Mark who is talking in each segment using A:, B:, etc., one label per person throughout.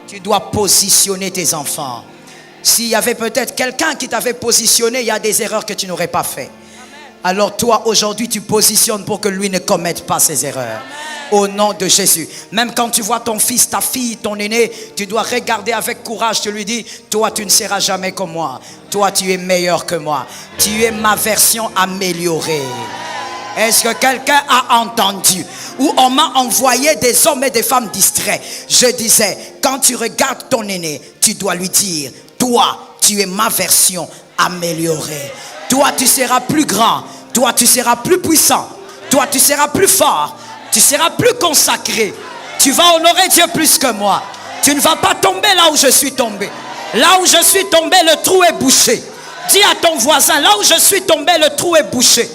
A: Tu dois positionner tes enfants. S'il y avait peut-être quelqu'un qui t'avait positionné, il y a des erreurs que tu n'aurais pas fait. Alors toi, aujourd'hui, tu positionnes pour que lui ne commette pas ces erreurs. Au nom de Jésus. Même quand tu vois ton fils, ta fille, ton aîné, tu dois regarder avec courage. Tu lui dis, toi, tu ne seras jamais comme moi. Toi, tu es meilleur que moi. Tu es ma version améliorée. Est-ce que quelqu'un a entendu? Ou on m'a envoyé des hommes et des femmes distraits. Je disais, quand tu regardes ton aîné, tu dois lui dire, toi, tu es ma version améliorée. Toi, tu seras plus grand. Toi, tu seras plus puissant. Toi, tu seras plus fort. Tu seras plus consacré. Tu vas honorer Dieu plus que moi. Tu ne vas pas tomber là où je suis tombé. Là où je suis tombé, le trou est bouché. Dis à ton voisin, là où je suis tombé, le trou est bouché.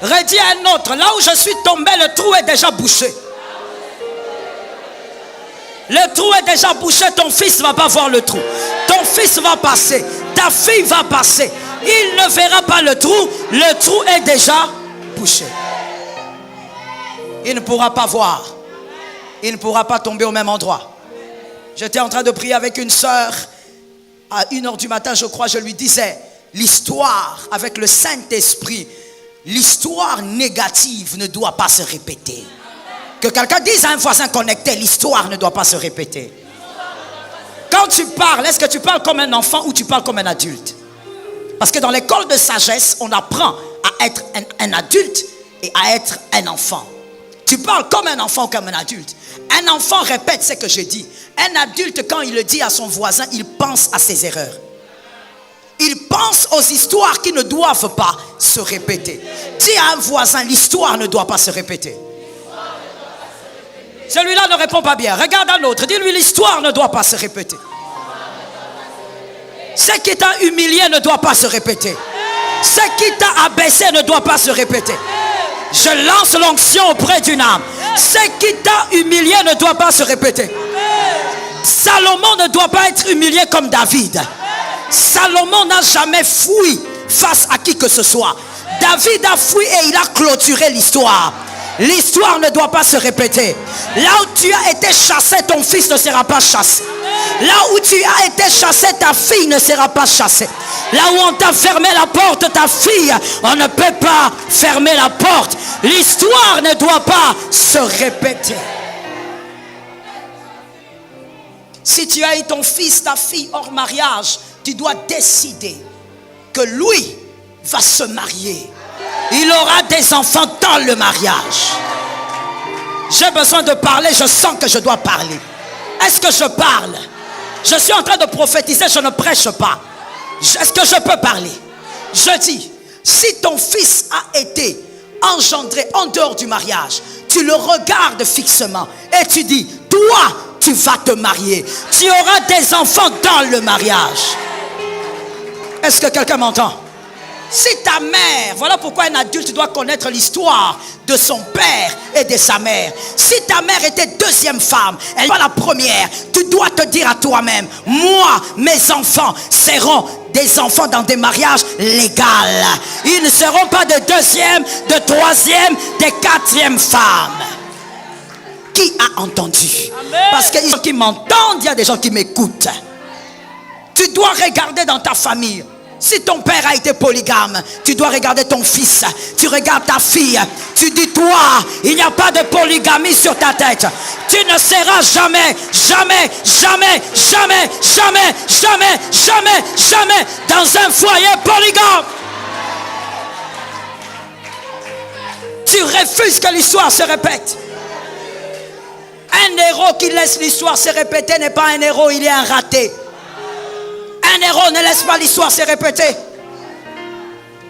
A: Redis à un autre, là où je suis tombé, le trou est déjà bouché. Le trou est déjà bouché, ton fils ne va pas voir le trou. Ton fils va passer, ta fille va passer. Il ne verra pas le trou est déjà bouché. Il ne pourra pas voir. Il ne pourra pas tomber au même endroit. J'étais en train de prier avec une sœur. À 1h du matin, je crois, je lui disais, l'histoire avec le Saint-Esprit, l'histoire négative ne doit pas se répéter. Que quelqu'un dise à un voisin connecté, l'histoire ne doit pas se répéter. Quand tu parles, est-ce que tu parles comme un enfant ou tu parles comme un adulte? Parce que dans l'école de sagesse, on apprend à être un adulte et à être un enfant. Tu parles comme un enfant ou comme un adulte. Un enfant répète ce que je dis. Un adulte, quand il le dit à son voisin, il pense à ses erreurs. Il pense aux histoires qui ne doivent pas se répéter. Dis à un voisin, l'histoire ne doit pas se répéter. Celui-là ne répond pas bien. Regarde un autre. Dis-lui, l'histoire ne doit pas se répéter. Ce qui t'a humilié ne doit pas se répéter. Ce qui t'a abaissé ne doit pas se répéter. Je lance l'onction auprès d'une âme. Ce qui t'a humilié ne doit pas se répéter. Salomon ne doit pas être humilié comme David. Salomon n'a jamais fui face à qui que ce soit. David a fui et il a clôturé l'histoire. L'histoire ne doit pas se répéter. Là où tu as été chassé, ton fils ne sera pas chassé. Là où tu as été chassé, ta fille ne sera pas chassée. Là où on t'a fermé la porte, ta fille, on ne peut pas fermer la porte. L'histoire ne doit pas se répéter. Si tu as eu ton fils, ta fille hors mariage, tu dois décider que lui va se marier. Il aura des enfants dans le mariage. J'ai besoin de parler, je sens que je dois parler. Est-ce que je parle? Je suis en train de prophétiser, je ne prêche pas. Est-ce que je peux parler? Je dis, si ton fils a été engendré en dehors du mariage, tu le regardes fixement et tu dis, toi, tu vas te marier. Tu auras des enfants dans le mariage. Est-ce que quelqu'un m'entend? Si ta mère, voilà pourquoi un adulte doit connaître l'histoire de son père et de sa mère. Si ta mère était deuxième femme, elle n'est pas la première, tu dois te dire à toi-même, moi, mes enfants seront des enfants dans des mariages légaux. Ils ne seront pas de deuxième, de troisième, de quatrième femme. Qui a entendu? Amen. Parce qu'il y a des gens qui m'entendent, il y a des gens qui m'écoutent. Tu dois regarder dans ta famille. Si ton père a été polygame, tu dois regarder ton fils. Tu regardes ta fille. Tu dis, toi, il n'y a pas de polygamie sur ta tête. Tu ne seras jamais, jamais, jamais, jamais, jamais, jamais, jamais, jamais dans un foyer polygame. Tu refuses que l'histoire se répète. Un héros qui laisse l'histoire se répéter n'est pas un héros, il est un raté. Un héros ne laisse pas l'histoire se répéter.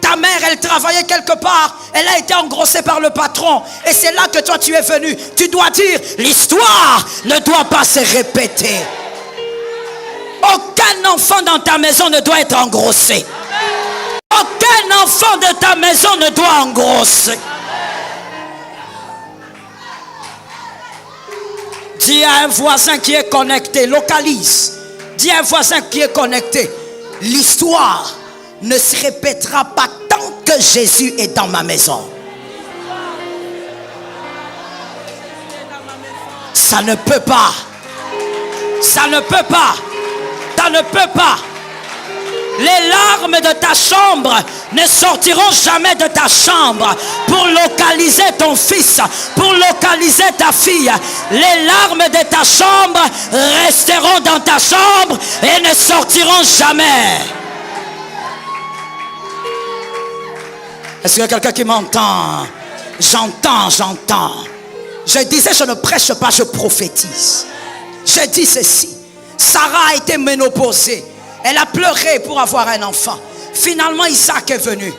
A: Ta mère, elle travaillait quelque part. Elle a été engrossée par le patron. Et c'est là que toi, tu es venu. Tu dois dire, l'histoire ne doit pas se répéter. Aucun enfant dans ta maison ne doit être engrossé. Aucun enfant de ta maison ne doit engrosser. Dis à un voisin qui est connecté, localise. Dis à un voisin qui est connecté, l'histoire ne se répétera pas tant que Jésus est dans ma maison. Ça ne peut pas. Ça ne peut pas. Ça ne peut pas. Les larmes de ta chambre ne sortiront jamais de ta chambre pour localiser ton fils, pour localiser ta fille. Les larmes de ta chambre resteront dans ta chambre et ne sortiront jamais. Est-ce qu'il y a quelqu'un qui m'entend? J'entends. Je disais, je ne prêche pas, je prophétise. Je dis ceci. Sarah a été ménopausée. Elle a pleuré pour avoir un enfant. Finalement, Isaac est venu.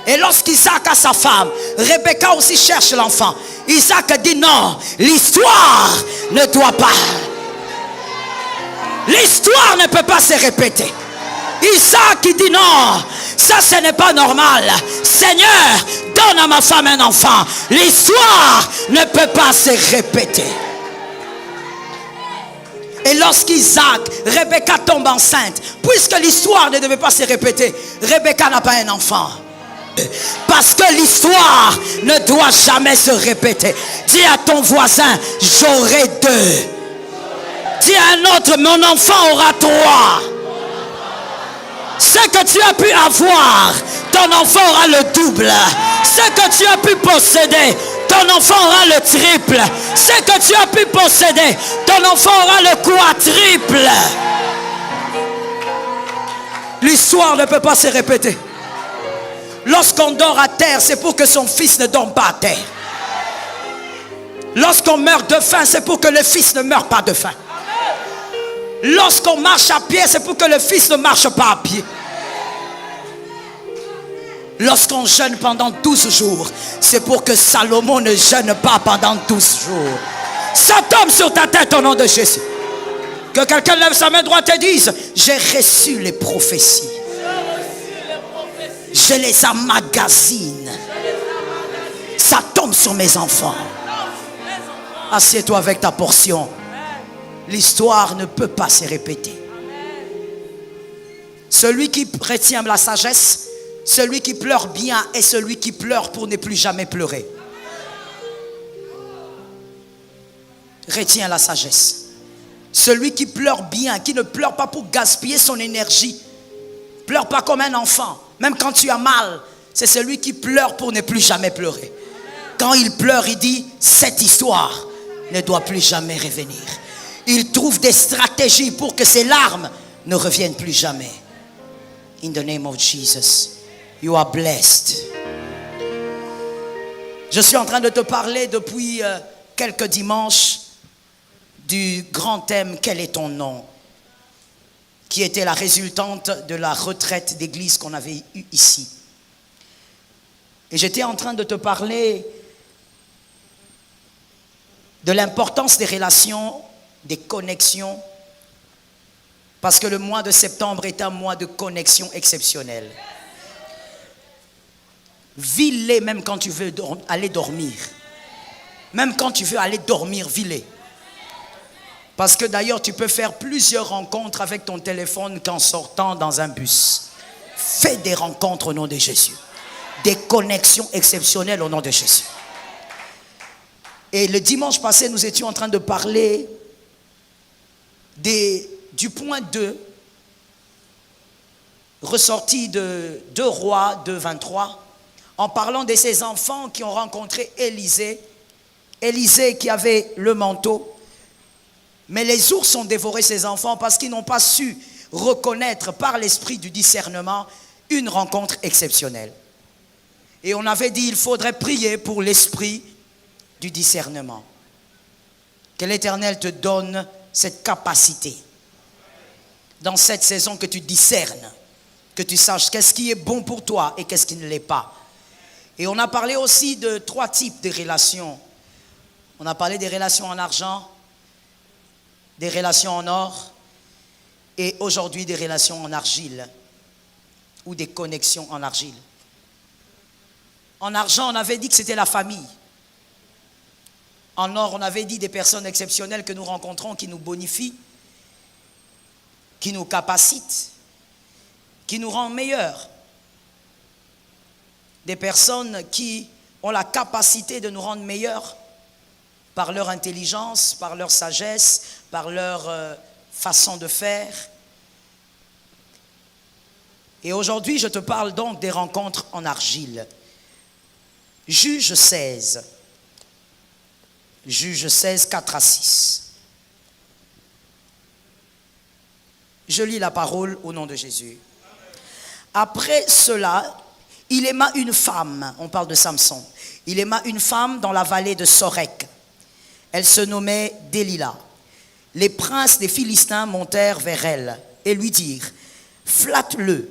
A: Et lorsqu'Isaac a sa femme, Rebecca aussi cherche l'enfant. Isaac dit non, l'histoire ne doit pas. L'histoire ne peut pas se répéter. Isaac dit non, ça ce n'est pas normal. Seigneur, donne à ma femme un enfant. L'histoire ne peut pas se répéter. Et lorsqu'Isaac, Rebecca tombe enceinte, puisque l'histoire ne devait pas se répéter, Rebecca n'a pas un enfant. Parce que l'histoire ne doit jamais se répéter. Dis à ton voisin, j'aurai 2. Dis à un autre, mon enfant aura 3. Ce que tu as pu avoir, ton enfant aura le double. Ce que tu as pu posséder, ton enfant aura le triple. Ce que tu as pu posséder, ton enfant aura le quadruple. L'histoire ne peut pas se répéter. Lorsqu'on dort à terre, c'est pour que son fils ne dorme pas à terre. Lorsqu'on meurt de faim, c'est pour que le fils ne meure pas de faim. Lorsqu'on marche à pied, c'est pour que le fils ne marche pas à pied. Lorsqu'on jeûne pendant 12 jours, c'est pour que Salomon ne jeûne pas pendant 12 jours. Ça tombe sur ta tête au nom de Jésus. Que quelqu'un lève sa main droite et dise, j'ai reçu les prophéties. Je les emmagasine. Ça tombe sur mes enfants. Assieds-toi avec ta portion. L'histoire ne peut pas se répéter. Celui qui retient la sagesse, celui qui pleure bien est celui qui pleure pour ne plus jamais pleurer. Retiens la sagesse. Celui qui pleure bien, qui ne pleure pas pour gaspiller son énergie, pleure pas comme un enfant. Même quand tu as mal, c'est celui qui pleure pour ne plus jamais pleurer. Quand il pleure, il dit, cette histoire ne doit plus jamais revenir. Il trouve des stratégies pour que ses larmes ne reviennent plus jamais. In the name of Jesus, you are blessed. Je suis en train de te parler depuis quelques dimanches du grand thème « Quel est ton nom ?» qui était la résultante de la retraite d'église qu'on avait eue ici. Et j'étais en train de te parler de l'importance des relations, des connexions, parce que le mois de septembre est un mois de connexion exceptionnelle. Vis-les même quand tu veux aller dormir. Même quand tu veux aller dormir, vis-les. Parce que d'ailleurs, tu peux faire plusieurs rencontres avec ton téléphone qu'en sortant dans un bus. Fais des rencontres au nom de Jésus. Des connexions exceptionnelles au nom de Jésus. Et le dimanche passé, nous étions en train de parler du point 2, ressorti de 2 Rois 2:23, en parlant de ces enfants qui ont rencontré Élisée. Élisée qui avait le manteau. Mais les ours ont dévoré ces enfants parce qu'ils n'ont pas su reconnaître par l'esprit du discernement une rencontre exceptionnelle. Et on avait dit il faudrait prier pour l'esprit du discernement. Que l'Éternel te donne cette capacité. Dans cette saison que tu discernes, que tu saches qu'est-ce qui est bon pour toi et qu'est-ce qui ne l'est pas. Et on a parlé aussi de 3 types de relations. On a parlé des relations en argent, des relations en or et aujourd'hui des relations en argile ou des connexions en argile. En argent, on avait dit que c'était la famille. En or, on avait dit des personnes exceptionnelles que nous rencontrons qui nous bonifient, qui nous capacitent, qui nous rendent meilleurs. Des personnes qui ont la capacité de nous rendre meilleurs par leur intelligence, par leur sagesse, par leur façon de faire. Et aujourd'hui, je te parle donc des rencontres en argile. Juge 16. Juge 16, 4 à 6. Je lis la parole au nom de Jésus. Après cela, il aima une femme, on parle de Samson, il aima une femme dans la vallée de Sorek. Elle se nommait Délila. Les princes des Philistins montèrent vers elle et lui dirent, flatte-le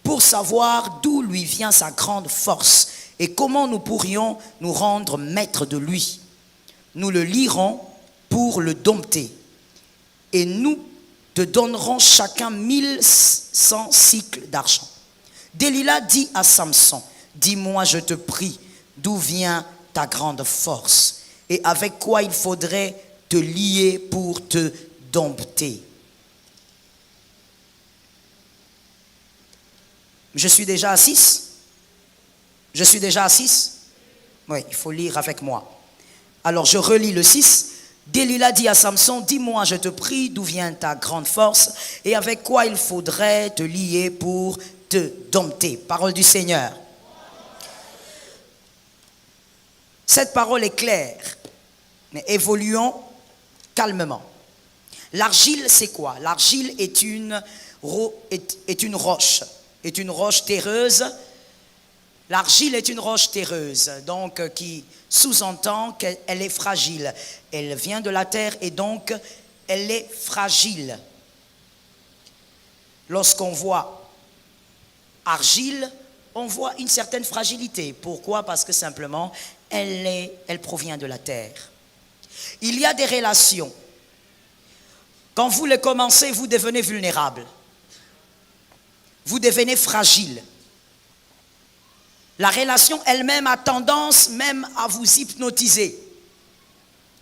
A: pour savoir d'où lui vient sa grande force et comment nous pourrions nous rendre maîtres de lui. Nous le lirons pour le dompter et nous te donnerons chacun 1100 cycles d'argent. Délila dit à Samson, dis-moi, je te prie, d'où vient ta grande force et avec quoi il faudrait te lier pour te dompter. Je suis déjà à 6. Je suis déjà à 6. Oui, il faut lire avec moi. Alors je relis le 6. Délila dit à Samson, dis-moi, je te prie, d'où vient ta grande force et avec quoi il faudrait te lier pour te dompter. Parole du Seigneur. Cette parole est claire, mais évoluons calmement. L'argile, c'est quoi? L'argile est une roche, est une roche terreuse. L'argile est une roche terreuse, donc qui sous-entend qu'elle est fragile. Elle vient de la terre et donc elle est fragile. Lorsqu'on voit argile, on voit une certaine fragilité. Pourquoi? Parce que simplement, elle provient de la terre. Il y a des relations. Quand vous les commencez, vous devenez vulnérable. Vous devenez fragile. La relation elle-même a tendance même à vous hypnotiser.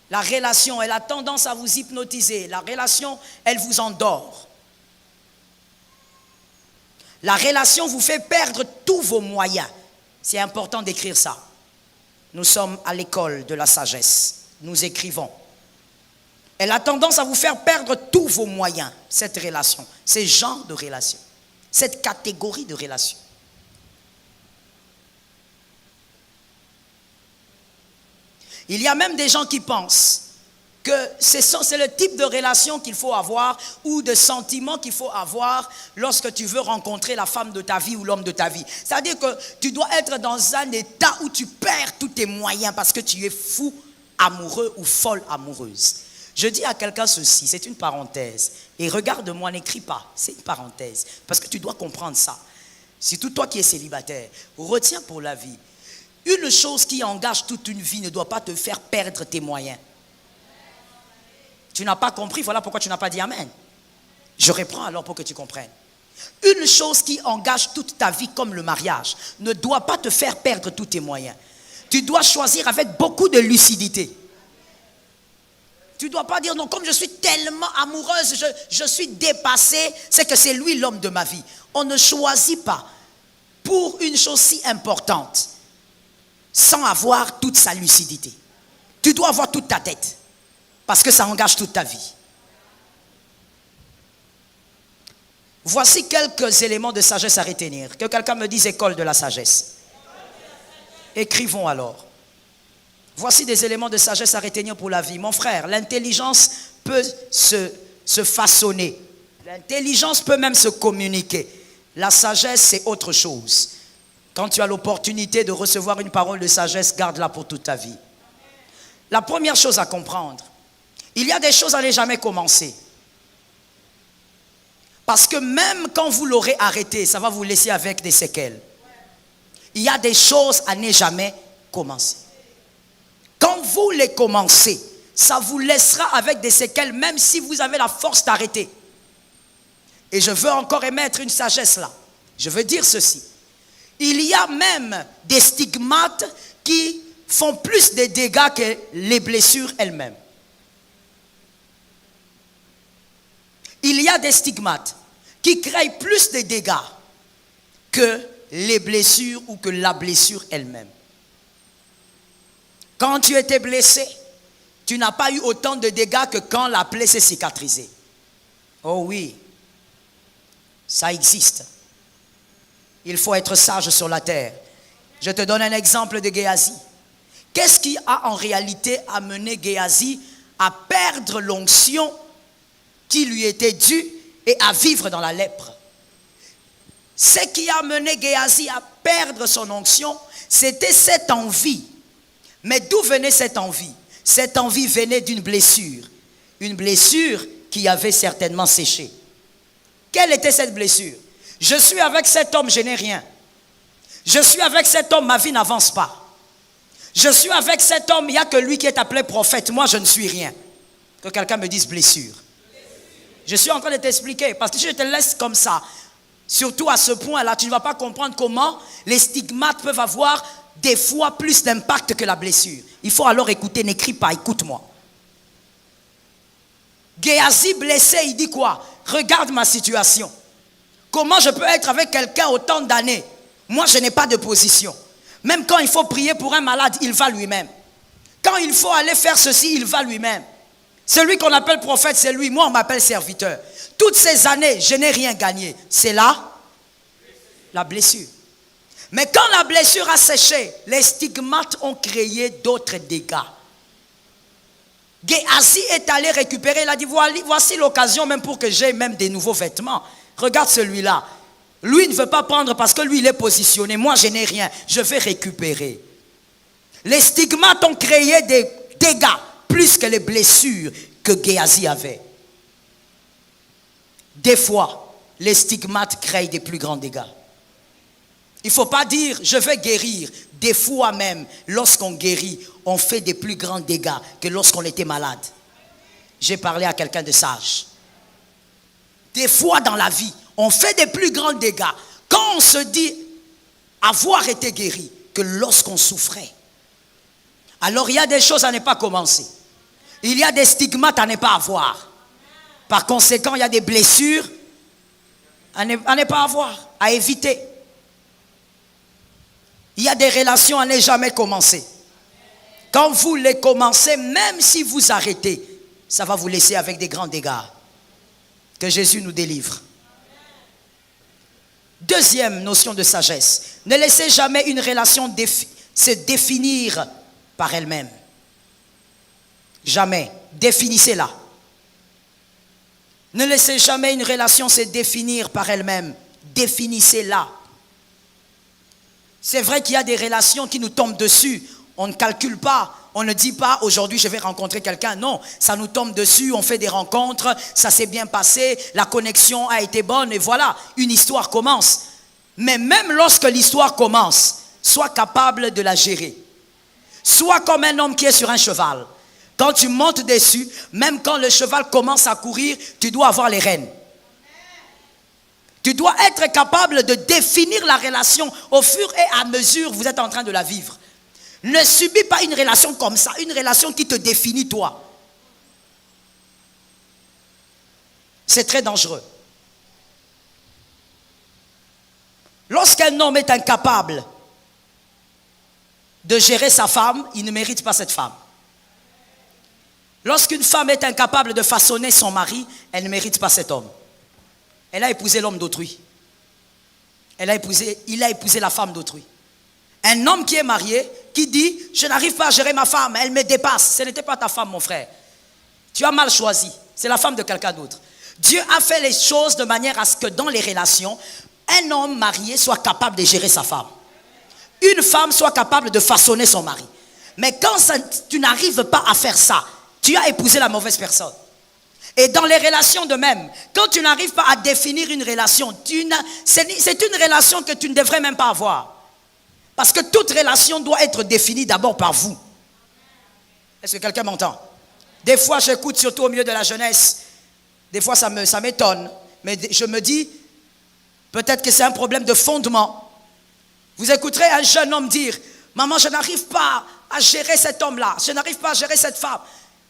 A: La relation, elle a tendance à vous hypnotiser. La relation, elle vous endort. La relation vous fait perdre tous vos moyens. C'est important d'écrire ça. Nous sommes à l'école de la sagesse. Nous écrivons. Elle a tendance à vous faire perdre tous vos moyens, cette relation, ce genre de relation, cette catégorie de relation. Il y a même des gens qui pensent que c'est le type de relation qu'il faut avoir ou de sentiment qu'il faut avoir lorsque tu veux rencontrer la femme de ta vie ou l'homme de ta vie. C'est-à-dire que tu dois être dans un état où tu perds tous tes moyens parce que tu es fou amoureux ou folle amoureuse. Je dis à quelqu'un ceci, c'est une parenthèse. Et regarde-moi, n'écris pas, c'est une parenthèse. Parce que tu dois comprendre ça. Surtout toi qui es célibataire, retiens pour la vie. Une chose qui engage toute une vie ne doit pas te faire perdre tes moyens. Tu n'as pas compris, voilà pourquoi tu n'as pas dit Amen. Je reprends alors pour que tu comprennes. Une chose qui engage toute ta vie comme le mariage ne doit pas te faire perdre tous tes moyens. Tu dois choisir avec beaucoup de lucidité. Tu ne dois pas dire non, comme je suis tellement amoureuse, je suis dépassée, c'est que c'est lui l'homme de ma vie. On ne choisit pas pour une chose si importante sans avoir toute sa lucidité. Tu dois avoir toute ta tête parce que ça engage toute ta vie. Voici quelques éléments de sagesse à retenir. Que quelqu'un me dise école de la sagesse. Écrivons alors. Voici des éléments de sagesse à retenir pour la vie. Mon frère, l'intelligence peut se façonner. L'intelligence peut même se communiquer. La sagesse, c'est autre chose. Quand tu as l'opportunité de recevoir une parole de sagesse, garde-la pour toute ta vie. La première chose à comprendre, il y a des choses à ne jamais commencer. Parce que même quand vous l'aurez arrêté, ça va vous laisser avec des séquelles. Il y a des choses à ne jamais commencer. Quand vous les commencez, ça vous laissera avec des séquelles, même si vous avez la force d'arrêter. Et je veux encore émettre une sagesse là. Je veux dire ceci. Il y a même des stigmates qui font plus de dégâts que les blessures elles-mêmes. Il y a des stigmates qui créent plus de dégâts que les blessures ou que la blessure elle-même. Quand tu étais blessé, tu n'as pas eu autant de dégâts que quand la plaie s'est cicatrisée. Oh oui, ça existe. Il faut être sage sur la terre. Je te donne un exemple de Géasi. Qu'est-ce qui a en réalité amené Géasi à perdre l'onction qui lui était due et à vivre dans la lèpre? Ce qui a amené Géasi à perdre son onction, c'était cette envie. Mais d'où venait cette envie? Cette envie venait d'une blessure. Une blessure qui avait certainement séché. Quelle était cette blessure? Je suis avec cet homme, je n'ai rien. Je suis avec cet homme, ma vie n'avance pas. Je suis avec cet homme, il n'y a que lui qui est appelé prophète. Moi, je ne suis rien. Que quelqu'un me dise blessure. Je suis en train de t'expliquer. Parce que si je te laisse comme ça, surtout à ce point-là, tu ne vas pas comprendre comment les stigmates peuvent avoir des fois plus d'impact que la blessure. Il faut alors écouter, n'écris pas, écoute-moi. Géasi blessé, il dit quoi? Regarde ma situation. Comment je peux être avec quelqu'un autant d'années? Moi, je n'ai pas de position. Même quand il faut prier pour un malade, il va lui-même. Quand il faut aller faire ceci, il va lui-même. Celui qu'on appelle prophète, c'est lui. Moi, on m'appelle serviteur. Toutes ces années, je n'ai rien gagné. C'est là la blessure. Mais quand la blessure a séché, les stigmates ont créé d'autres dégâts. Géasi est allé récupérer, il a dit, voici l'occasion même pour que j'aie même des nouveaux vêtements. Regarde celui-là. Lui ne veut pas prendre parce que lui il est positionné. Moi je n'ai rien, je vais récupérer. Les stigmates ont créé des dégâts plus que les blessures que Géasi avait. Des fois, les stigmates créent des plus grands dégâts. Il ne faut pas dire je vais guérir. Des fois même, lorsqu'on guérit, on fait des plus grands dégâts que lorsqu'on était malade. J'ai parlé à quelqu'un de sage. Des fois dans la vie, on fait des plus grands dégâts quand on se dit avoir été guéri que lorsqu'on souffrait. Alors il y a des choses à ne pas commencer. Il y a des stigmates à ne pas avoir. Par conséquent, il y a des blessures à ne pas avoir, à éviter. Il y a des relations à ne jamais commencer. Quand vous les commencez, même si vous arrêtez, ça va vous laisser avec des grands dégâts. Que Jésus nous délivre. Deuxième notion de sagesse. Ne laissez jamais une relation se définir par elle-même. Jamais. Définissez-la. Ne laissez jamais une relation se définir par elle-même. Définissez-la. C'est vrai qu'il y a des relations qui nous tombent dessus. On ne calcule pas. On ne dit pas aujourd'hui je vais rencontrer quelqu'un. Non, ça nous tombe dessus, on fait des rencontres, ça s'est bien passé, la connexion a été bonne et voilà, une histoire commence. Mais même lorsque l'histoire commence, sois capable de la gérer. Sois comme un homme qui est sur un cheval. Quand tu montes dessus, même quand le cheval commence à courir, tu dois avoir les rênes. Tu dois être capable de définir la relation au fur et à mesure que vous êtes en train de la vivre. Ne subis pas une relation comme ça, une relation qui te définit toi. C'est très dangereux. Lorsqu'un homme est incapable de gérer sa femme, il ne mérite pas cette femme. Lorsqu'une femme est incapable de façonner son mari, elle ne mérite pas cet homme. Elle a épousé l'homme d'autrui. Il a épousé la femme d'autrui. Un homme qui est marié, qui dit, je n'arrive pas à gérer ma femme, elle me dépasse. Ce n'était pas ta femme, mon frère. Tu as mal choisi. C'est la femme de quelqu'un d'autre. Dieu a fait les choses de manière à ce que dans les relations, un homme marié soit capable de gérer sa femme. Une femme soit capable de façonner son mari. Mais quand tu n'arrives pas à faire ça, tu as épousé la mauvaise personne. Et dans les relations de même, quand tu n'arrives pas à définir une relation, c'est une relation que tu ne devrais même pas avoir. Parce que toute relation doit être définie d'abord par vous. Est-ce que quelqu'un m'entend? Des fois, j'écoute surtout au milieu de la jeunesse. Des fois, ça m'étonne. Mais je me dis, peut-être que c'est un problème de fondement. Vous écouterez un jeune homme dire, maman, je n'arrive pas à gérer cet homme-là. Je n'arrive pas à gérer cette femme.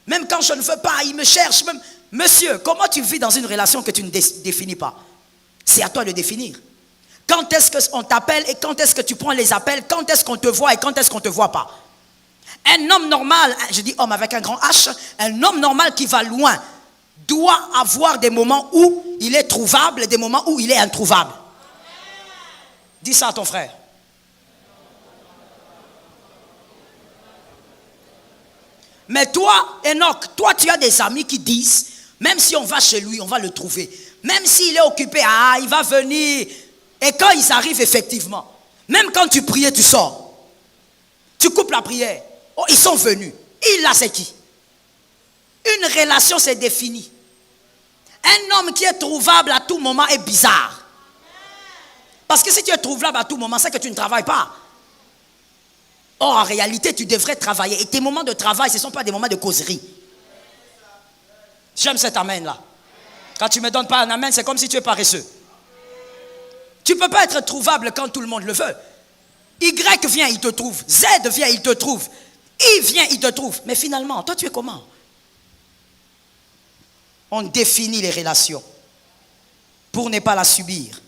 A: Même quand je ne veux pas, il me cherche. Même... Monsieur, comment tu vis dans une relation que tu ne définis pas? C'est à toi de définir. Quand est-ce qu'on t'appelle et quand est-ce que tu prends les appels? Quand est-ce qu'on te voit et quand est-ce qu'on ne te voit pas? Un homme normal, je dis homme avec un grand H, un homme normal qui va loin doit avoir des moments où il est trouvable et des moments où il est introuvable. Dis ça à ton frère. Mais toi, Enoch, toi tu as des amis qui disent, même si on va chez lui, on va le trouver. Même s'il est occupé, il va venir. Et quand ils arrivent effectivement, même quand tu priais, tu sors. Tu coupes la prière. Oh, ils sont venus. Il là, c'est qui? Une relation s'est définie. Un homme qui est trouvable à tout moment est bizarre. Parce que si tu es trouvable à tout moment, c'est que tu ne travailles pas. Or, en réalité, tu devrais travailler. Et tes moments de travail, ce ne sont pas des moments de causerie. J'aime cet amen-là. Quand tu ne me donnes pas un amen, c'est comme si tu es paresseux. Tu ne peux pas être trouvable quand tout le monde le veut. Y vient, il te trouve. Z vient, il te trouve. I vient, il te trouve. Mais finalement, toi, tu es comment? On définit les relations pour ne pas la subir.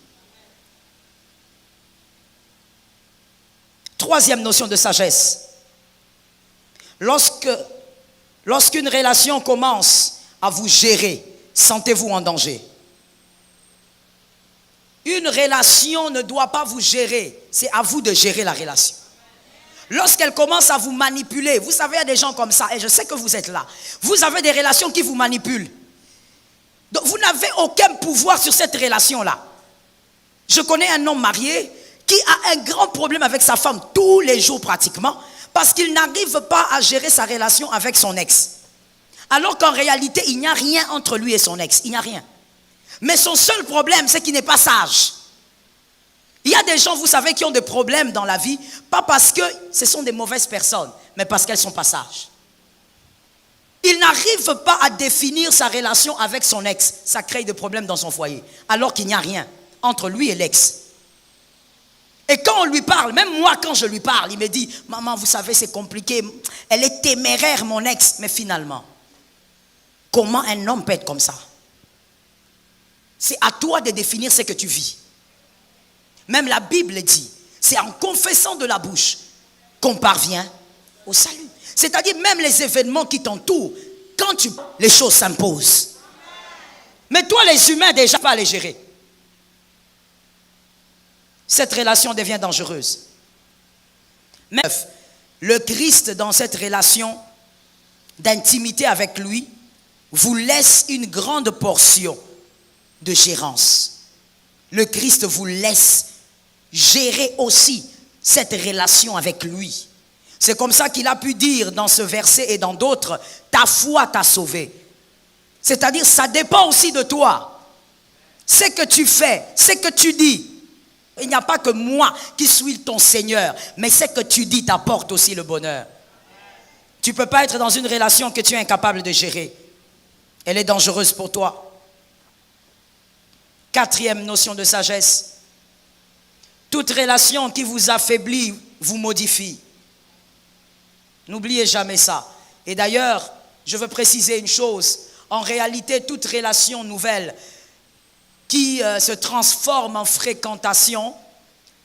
A: Troisième notion de sagesse. Lorsqu'une relation commence à vous gérer, sentez-vous en danger. Une relation ne doit pas vous gérer, c'est à vous de gérer la relation. Lorsqu'elle commence à vous manipuler, vous savez, il y a des gens comme ça, et je sais que vous êtes là. Vous avez des relations qui vous manipulent. Donc vous n'avez aucun pouvoir sur cette relation-là. Je connais un homme marié qui a un grand problème avec sa femme tous les jours pratiquement, parce qu'il n'arrive pas à gérer sa relation avec son ex. Alors qu'en réalité, il n'y a rien entre lui et son ex. Il n'y a rien. Mais son seul problème, c'est qu'il n'est pas sage. Il y a des gens, vous savez, qui ont des problèmes dans la vie, pas parce que ce sont des mauvaises personnes, mais parce qu'elles ne sont pas sages. Il n'arrive pas à définir sa relation avec son ex. Ça crée des problèmes dans son foyer, alors qu'il n'y a rien entre lui et l'ex. Et quand on lui parle, même moi quand je lui parle, il me dit, maman, vous savez, c'est compliqué. Elle est téméraire, mon ex. Mais finalement, comment un homme peut être comme ça? C'est à toi de définir ce que tu vis. Même la Bible dit, c'est en confessant de la bouche qu'on parvient au salut. C'est-à-dire même les événements qui t'entourent, quand les choses s'imposent. Mais toi, les humains, déjà pas les gérer. Cette relation devient dangereuse. Mais le Christ, dans cette relation d'intimité avec lui, vous laisse une grande portion de gérance. Le Christ vous laisse gérer aussi cette relation avec lui. C'est comme ça qu'il a pu dire dans ce verset et dans d'autres, ta foi t'a sauvé. C'est-à-dire, ça dépend aussi de toi. Ce que tu fais, ce que tu dis. Il n'y a pas que moi qui suis ton Seigneur, mais ce que tu dis t'apporte aussi le bonheur. Tu ne peux pas être dans une relation que tu es incapable de gérer. Elle est dangereuse pour toi. Quatrième notion de sagesse. Toute relation qui vous affaiblit vous modifie. N'oubliez jamais ça. Et d'ailleurs, je veux préciser une chose. En réalité, toute relation nouvelle qui se transforme en fréquentation,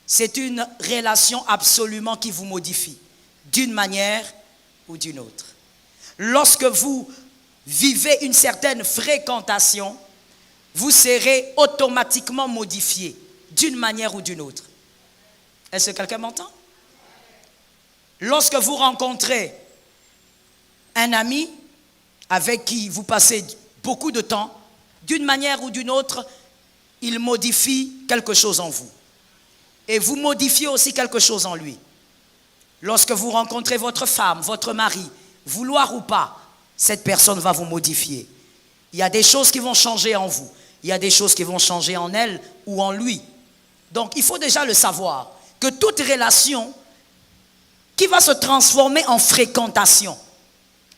A: c'est une relation absolument qui vous modifie, d'une manière ou d'une autre. Lorsque vous vivez une certaine fréquentation, vous serez automatiquement modifié, d'une manière ou d'une autre. Est-ce que quelqu'un m'entend? Lorsque vous rencontrez un ami avec qui vous passez beaucoup de temps, d'une manière ou d'une autre, il modifie quelque chose en vous. Et vous modifiez aussi quelque chose en lui. Lorsque vous rencontrez votre femme, votre mari, vouloir ou pas, cette personne va vous modifier. Il y a des choses qui vont changer en vous. Il y a des choses qui vont changer en elle ou en lui. Donc, il faut déjà le savoir, que toute relation qui va se transformer en fréquentation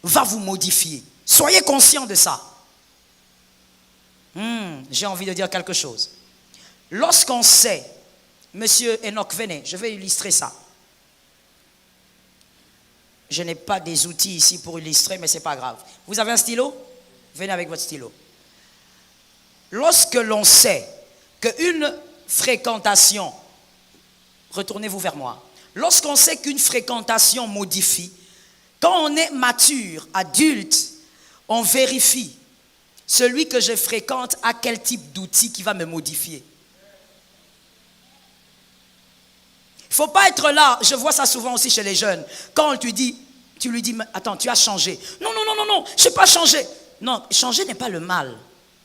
A: va vous modifier. Soyez conscient de ça. J'ai envie de dire quelque chose. Lorsqu'on sait, monsieur Enoch, venez, je vais illustrer ça. Je n'ai pas des outils ici pour illustrer, mais ce n'est pas grave. Vous avez un stylo? Venez avec votre stylo. Lorsque l'on sait qu'une fréquentation, retournez-vous vers moi, lorsqu'on sait qu'une fréquentation modifie, Quand on est mature, adulte, on vérifie. Celui que je fréquente a quel type d'outil qui va me modifier. Il ne faut pas être là, je vois ça souvent aussi chez les jeunes. Quand tu lui dis, attends, tu as changé. Non, je n'ai pas changé. Non, changer n'est pas le mal.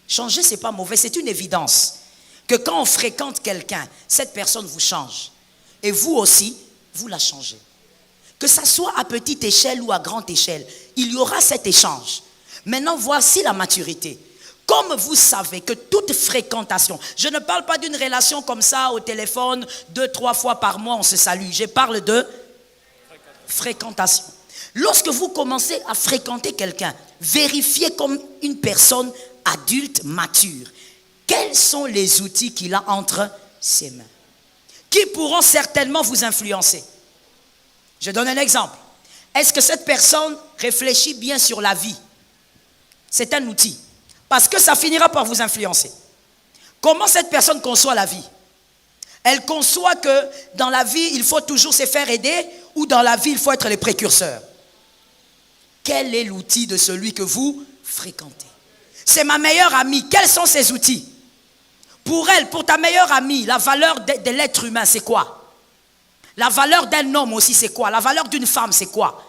A: Changer, ce n'est pas mauvais, c'est une évidence. Que quand on fréquente quelqu'un, cette personne vous change. Et vous aussi, vous la changez. Que ça soit à petite échelle ou à grande échelle, il y aura cet échange. Maintenant, voici la maturité. Comme vous savez que toute fréquentation, je ne parle pas d'une relation comme ça au téléphone, 2-3 fois par mois on se salue. Je parle de fréquentation. Lorsque vous commencez à fréquenter quelqu'un, vérifiez comme une personne adulte, mature. Quels sont les outils qu'il a entre ses mains qui pourront certainement vous influencer? Je donne un exemple. Est-ce que cette personne réfléchit bien sur la vie? C'est un outil. Parce que ça finira par vous influencer. Comment cette personne conçoit la vie? Elle conçoit que dans la vie, il faut toujours se faire aider ou dans la vie, il faut être les précurseurs. Quel est l'outil de celui que vous fréquentez? C'est ma meilleure amie. Quels sont ses outils? Pour elle, pour ta meilleure amie, la valeur de l'être humain, c'est quoi? La valeur d'un homme aussi, c'est quoi? La valeur d'une femme, c'est quoi?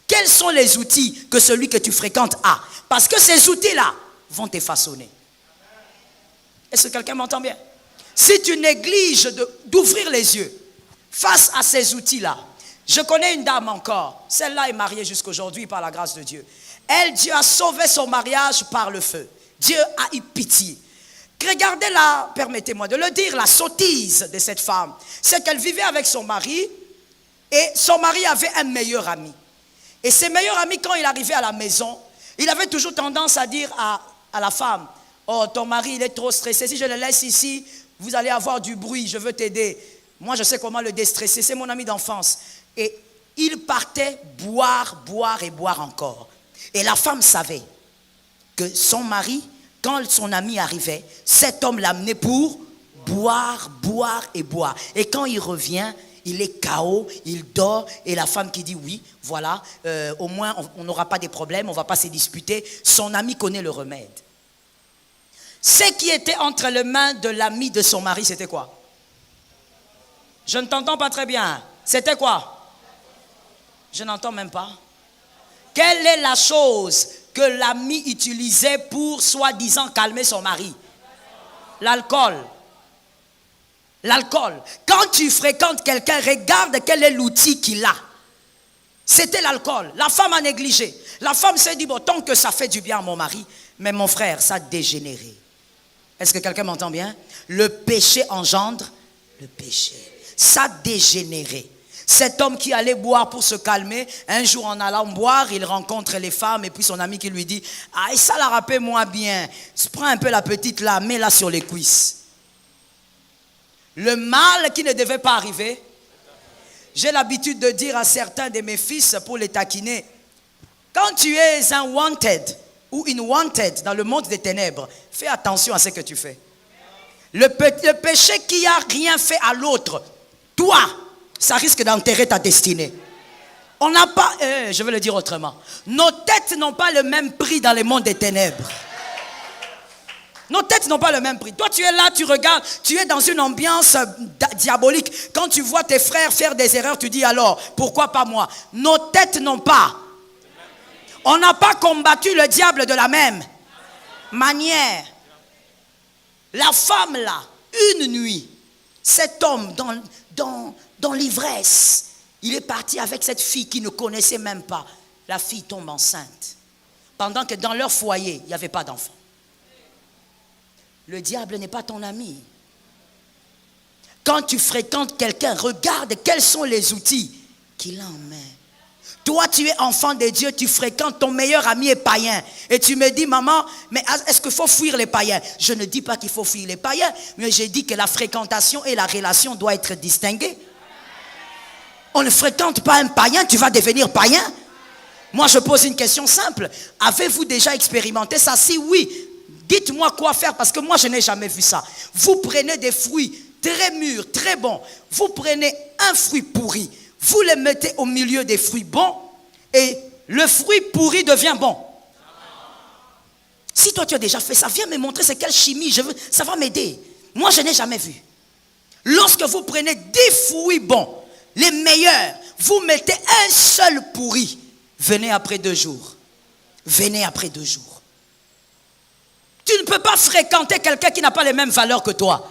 A: Quels sont les outils que celui que tu fréquentes a? Parce que ces outils-là vont te façonner. Est-ce que quelqu'un m'entend bien? Si tu négliges d'ouvrir les yeux face à ces outils-là, je connais une dame encore, celle-là est mariée jusqu'aujourd'hui par la grâce de Dieu. Elle, Dieu a sauvé son mariage par le feu. Dieu a eu pitié. Regardez là, permettez-moi de le dire, la sottise de cette femme. C'est qu'elle vivait avec son mari et son mari avait un meilleur ami. Et ce meilleur ami, quand il arrivait à la maison, il avait toujours tendance à dire à la femme, « Oh, ton mari, il est trop stressé. Si je le laisse ici, vous allez avoir du bruit, je veux t'aider. Moi, je sais comment le déstresser. C'est mon ami d'enfance. » Et il partait boire, boire et boire encore. Et la femme savait que son mari, quand son ami arrivait, cet homme l'amenait pour boire, boire et boire. Et quand il revient, il est KO, il dort. Et la femme qui dit oui, voilà, au moins on n'aura pas de problèmes, on ne va pas se disputer. Son ami connaît le remède. Ce qui était entre les mains de l'ami de son mari, c'était quoi? Je ne t'entends pas très bien. C'était quoi? Je n'entends même pas. Quelle est la chose que l'ami utilisait pour soi-disant calmer son mari? L'alcool. L'alcool. Quand tu fréquentes quelqu'un, regarde quel est l'outil qu'il a. C'était l'alcool. La femme a négligé. La femme s'est dit, bon, tant que ça fait du bien à mon mari, mais mon frère, ça a dégénéré. Est-ce que quelqu'un m'entend bien? Le péché engendre le péché. Ça a dégénéré. Cet homme qui allait boire pour se calmer, un jour en allant boire, il rencontre les femmes et puis son ami qui lui dit « Ah, ça la rappelle moi bien, prends un peu la petite là, mets-la sur les cuisses. » Le mal qui ne devait pas arriver, j'ai l'habitude de dire à certains de mes fils pour les taquiner, quand tu es un wanted ou une wanted dans le monde des ténèbres, fais attention à ce que tu fais. Le péché qui n'a rien fait à l'autre, toi, ça risque d'enterrer ta destinée. On n'a pas, je vais le dire autrement, nos têtes n'ont pas le même prix dans le monde des ténèbres. Nos têtes n'ont pas le même prix. Toi, tu es là, tu regardes, tu es dans une ambiance diabolique. Quand tu vois tes frères faire des erreurs, tu dis alors, pourquoi pas moi? Nos têtes n'ont pas. On n'a pas combattu le diable de la même manière. La femme là, une nuit, cet homme dans l'ivresse, il est parti avec cette fille qu'il ne connaissait même pas. La fille tombe enceinte. Pendant que dans leur foyer, il n'y avait pas d'enfant. Le diable n'est pas ton ami. Quand tu fréquentes quelqu'un, regarde quels sont les outils qu'il a en main. Toi, tu es enfant de Dieu, tu fréquentes, ton meilleur ami est païen. Et tu me dis, maman, mais est-ce qu'il faut fuir les païens? Je ne dis pas qu'il faut fuir les païens, mais j'ai dit que la fréquentation et la relation doivent être distinguées. On ne fréquente pas un païen, tu vas devenir païen. Moi, je pose une question simple. Avez-vous déjà expérimenté ça? Si oui, dites-moi quoi faire, parce que moi, je n'ai jamais vu ça. Vous prenez des fruits très mûrs, très bons. Vous prenez un fruit pourri. Vous les mettez au milieu des fruits bons et le fruit pourri devient bon. Si toi tu as déjà fait ça, viens me montrer c'est quelle chimie, ça va m'aider. Moi je n'ai jamais vu. Lorsque vous prenez 10 fruits bons, les meilleurs, vous mettez un seul pourri, venez après 2 jours. Venez après 2 jours. Tu ne peux pas fréquenter quelqu'un qui n'a pas les mêmes valeurs que toi.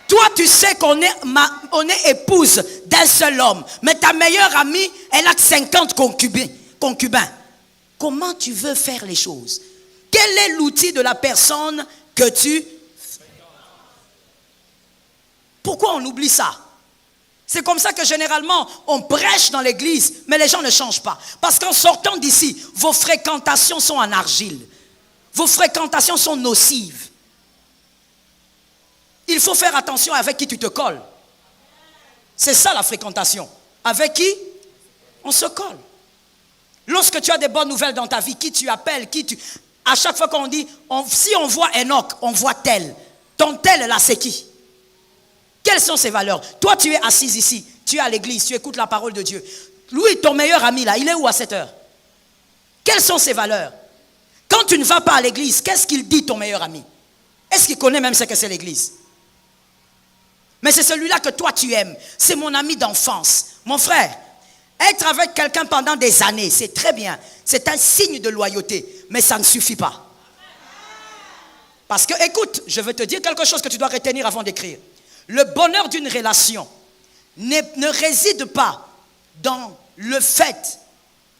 A: Toi, tu sais qu'on est épouse d'un seul homme, mais ta meilleure amie, elle a 50 concubins. Comment tu veux faire les choses? Quel est l'outil de la personne que tu... Pourquoi on oublie ça? C'est comme ça que généralement, on prêche dans l'église, mais les gens ne changent pas. Parce qu'en sortant d'ici, vos fréquentations sont en argile. Vos fréquentations sont nocives. Il faut faire attention avec qui tu te colles. C'est ça la fréquentation. Avec qui on se colle. Lorsque tu as des bonnes nouvelles dans ta vie, qui tu appelles, à chaque fois qu'on dit, si on voit Enoch, on voit tel. Ton tel là, c'est qui? Quelles sont ses valeurs? Toi, tu es assise ici, tu es à l'église, tu écoutes la parole de Dieu. Lui, ton meilleur ami là, il est où à cette heure? Quelles sont ses valeurs? Quand tu ne vas pas à l'église, qu'est-ce qu'il dit ton meilleur ami? Est-ce qu'il connaît même ce que c'est l'église? Mais c'est celui-là que toi tu aimes. C'est mon ami d'enfance. Mon frère, être avec quelqu'un pendant des années, c'est très bien. C'est un signe de loyauté. Mais ça ne suffit pas. Parce que, écoute, je veux te dire quelque chose que tu dois retenir avant d'écrire. Le bonheur d'une relation ne réside pas dans le fait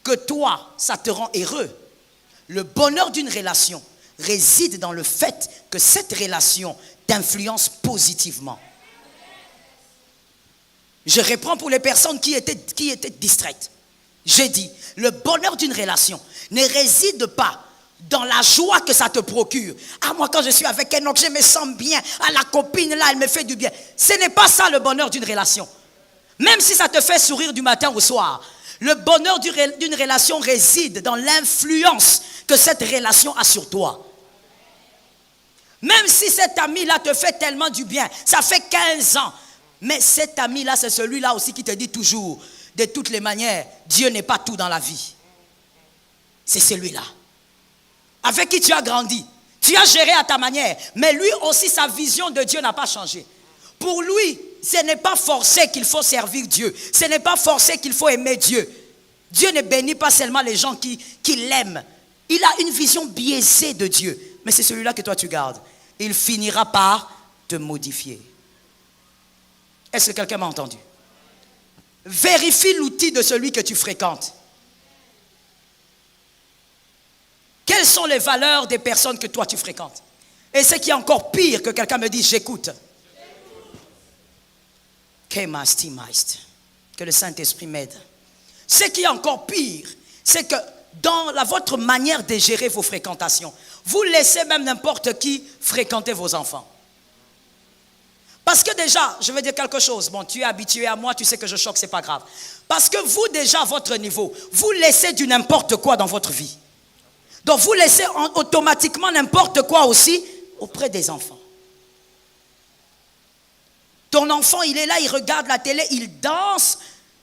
A: que toi, ça te rend heureux. Le bonheur d'une relation réside dans le fait que cette relation t'influence positivement. Je reprends pour les personnes qui étaient distraites. J'ai dit, le bonheur d'une relation ne réside pas dans la joie que ça te procure. Ah, moi quand je suis avec un autre, je me sens bien. Ah, la copine là, elle me fait du bien. Ce n'est pas ça le bonheur d'une relation. Même si ça te fait sourire du matin au soir. Le bonheur d'une relation réside dans l'influence que cette relation a sur toi. Même si cet ami-là te fait tellement du bien, ça fait 15 ans. Mais cet ami-là, c'est celui-là aussi qui te dit toujours, de toutes les manières, Dieu n'est pas tout dans la vie. C'est celui-là. Avec qui tu as grandi. Tu as géré à ta manière. Mais lui aussi, sa vision de Dieu n'a pas changé. Pour lui, ce n'est pas forcé qu'il faut servir Dieu. Ce n'est pas forcé qu'il faut aimer Dieu. Dieu ne bénit pas seulement les gens qui l'aiment. Il a une vision biaisée de Dieu. Mais c'est celui-là que toi tu gardes. Il finira par te modifier. Est-ce que quelqu'un m'a entendu? Vérifie l'outil de celui que tu fréquentes. Quelles sont les valeurs des personnes que toi tu fréquentes? Et ce qui est encore pire que quelqu'un me dise j'écoute. Que le Saint-Esprit m'aide. Ce qui est encore pire, c'est que dans votre manière de gérer vos fréquentations, vous laissez même n'importe qui fréquenter vos enfants. Parce que déjà, je vais dire quelque chose. Bon, tu es habitué à moi, tu sais que je choque, c'est pas grave. Parce que vous déjà, à votre niveau, vous laissez du n'importe quoi dans votre vie. Donc vous laissez automatiquement n'importe quoi aussi auprès des enfants. Ton enfant, il est là, il regarde la télé, il danse.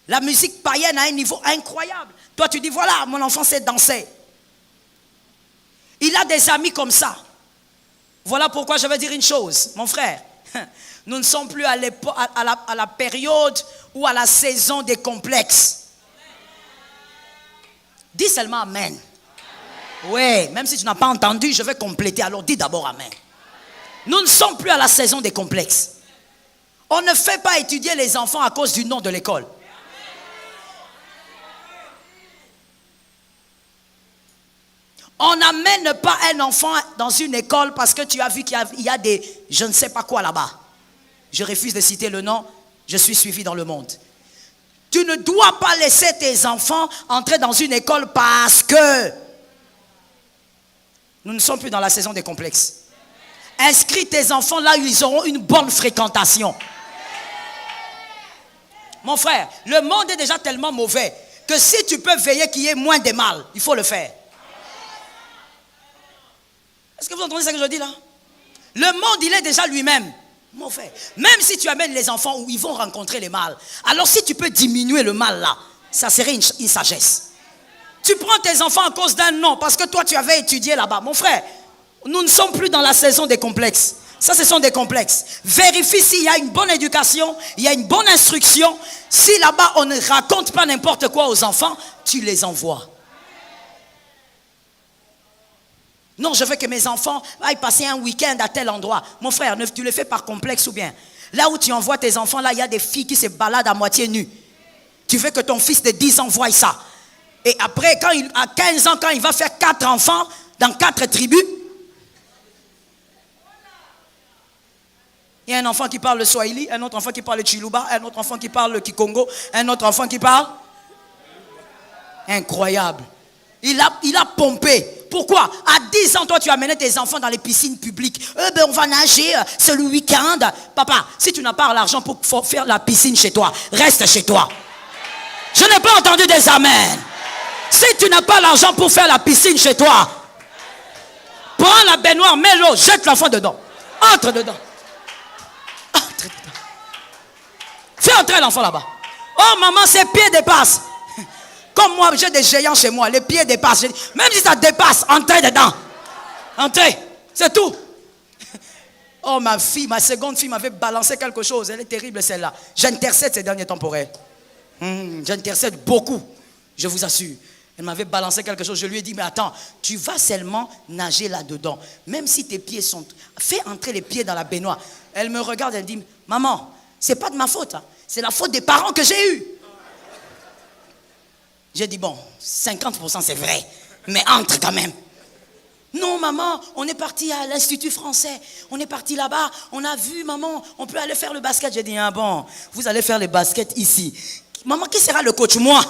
A: La musique païenne à un niveau incroyable. Toi, tu dis, voilà, mon enfant sait danser. Il a des amis comme ça. Voilà pourquoi je vais dire une chose, mon frère. Nous ne sommes plus à la période ou à la saison des complexes. Dis seulement Amen. Oui, même si tu n'as pas entendu, je vais compléter. Alors dis d'abord Amen. Nous ne sommes plus à la saison des complexes. On ne fait pas étudier les enfants à cause du nom de l'école. On n'amène pas un enfant dans une école parce que tu as vu qu'il y a des je ne sais pas quoi là-bas. Je refuse de citer le nom, je suis suivi dans le monde. Tu ne dois pas laisser tes enfants entrer dans une école parce que nous ne sommes plus dans la saison des complexes. Inscris tes enfants là où ils auront une bonne fréquentation. Mon frère, le monde est déjà tellement mauvais que si tu peux veiller qu'il y ait moins de mal, il faut le faire. Est-ce que vous entendez ce que je dis là? Le monde, il est déjà lui-même mauvais. Même si tu amènes les enfants où ils vont rencontrer le mal, alors si tu peux diminuer le mal là, ça serait une sagesse. Tu prends tes enfants à cause d'un nom, parce que toi tu avais étudié là-bas. Mon frère, nous ne sommes plus dans la saison des complexes. Ça, ce sont des complexes. Vérifie s'il y a une bonne éducation, il y a une bonne instruction. Si là-bas on ne raconte pas n'importe quoi aux enfants, tu les envoies. Non, je veux que mes enfants aillent passer un week-end à tel endroit. Mon frère, tu le fais par complexe ou bien? Là où tu envoies tes enfants, là, il y a des filles qui se baladent à moitié nues. Tu veux que ton fils de 10 ans voie ça. Et après, à 15 ans, quand il va faire 4 enfants dans 4 tribus, il y a un enfant qui parle le Swahili, un autre enfant qui parle le Chiluba, un autre enfant qui parle le Kikongo, un autre enfant qui parle... Incroyable. Il a pompé. Pourquoi? À 10 ans, toi, tu amenais tes enfants dans les piscines publiques. On va nager, c'est le week-end. Papa, si tu n'as pas l'argent pour faire la piscine chez toi, reste chez toi. Je n'ai pas entendu des amens. Si tu n'as pas l'argent pour faire la piscine chez toi, prends la baignoire, mets l'eau, jette l'enfant dedans. Entre dedans. Entre dedans. Fais entrer l'enfant là-bas. Oh maman, ses pieds dépassent. Comme moi, j'ai des géants chez moi, les pieds dépassent. Même si ça dépasse, entrez dedans. Entrez, c'est tout. Oh ma seconde fille m'avait balancé quelque chose. Elle est terrible celle-là. J'intercède ces derniers temps pour elle. J'intercède beaucoup, je vous assure. Elle m'avait balancé quelque chose. Je lui ai dit, mais attends, tu vas seulement nager là-dedans. Même si tes pieds sont... Fais entrer les pieds dans la baignoire. Elle me regarde, elle dit, maman, c'est pas de ma faute. Hein. C'est la faute des parents que j'ai eus. J'ai dit, bon, 50% c'est vrai, mais entre quand même. Non, maman, on est parti à l'Institut français. On est parti là-bas. On a vu, maman, on peut aller faire le basket. J'ai dit, ah bon, vous allez faire le basket ici. Maman, qui sera le coach? Moi.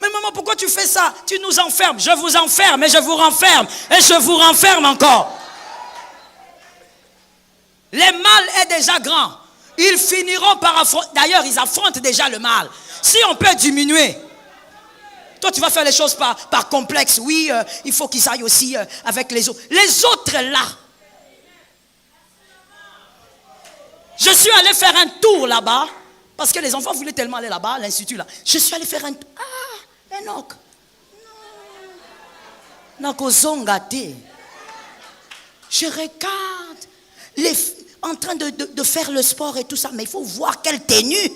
A: Mais maman, pourquoi tu fais ça? Tu nous enfermes. Je vous enferme et je vous renferme. Et je vous renferme encore. Les mal est déjà grand. Ils finiront par affronter. D'ailleurs, ils affrontent déjà le mal. Si on peut diminuer. Toi, tu vas faire les choses par complexe. Oui, il faut qu'ils aillent aussi avec les autres. Les autres là. Je suis allé faire un tour là-bas. Parce que les enfants voulaient tellement aller là-bas, à l'institut là. Je suis allé faire un tour. Ah, Enoch. Je regarde en train de faire le sport et tout ça. Mais il faut voir quelle tenue.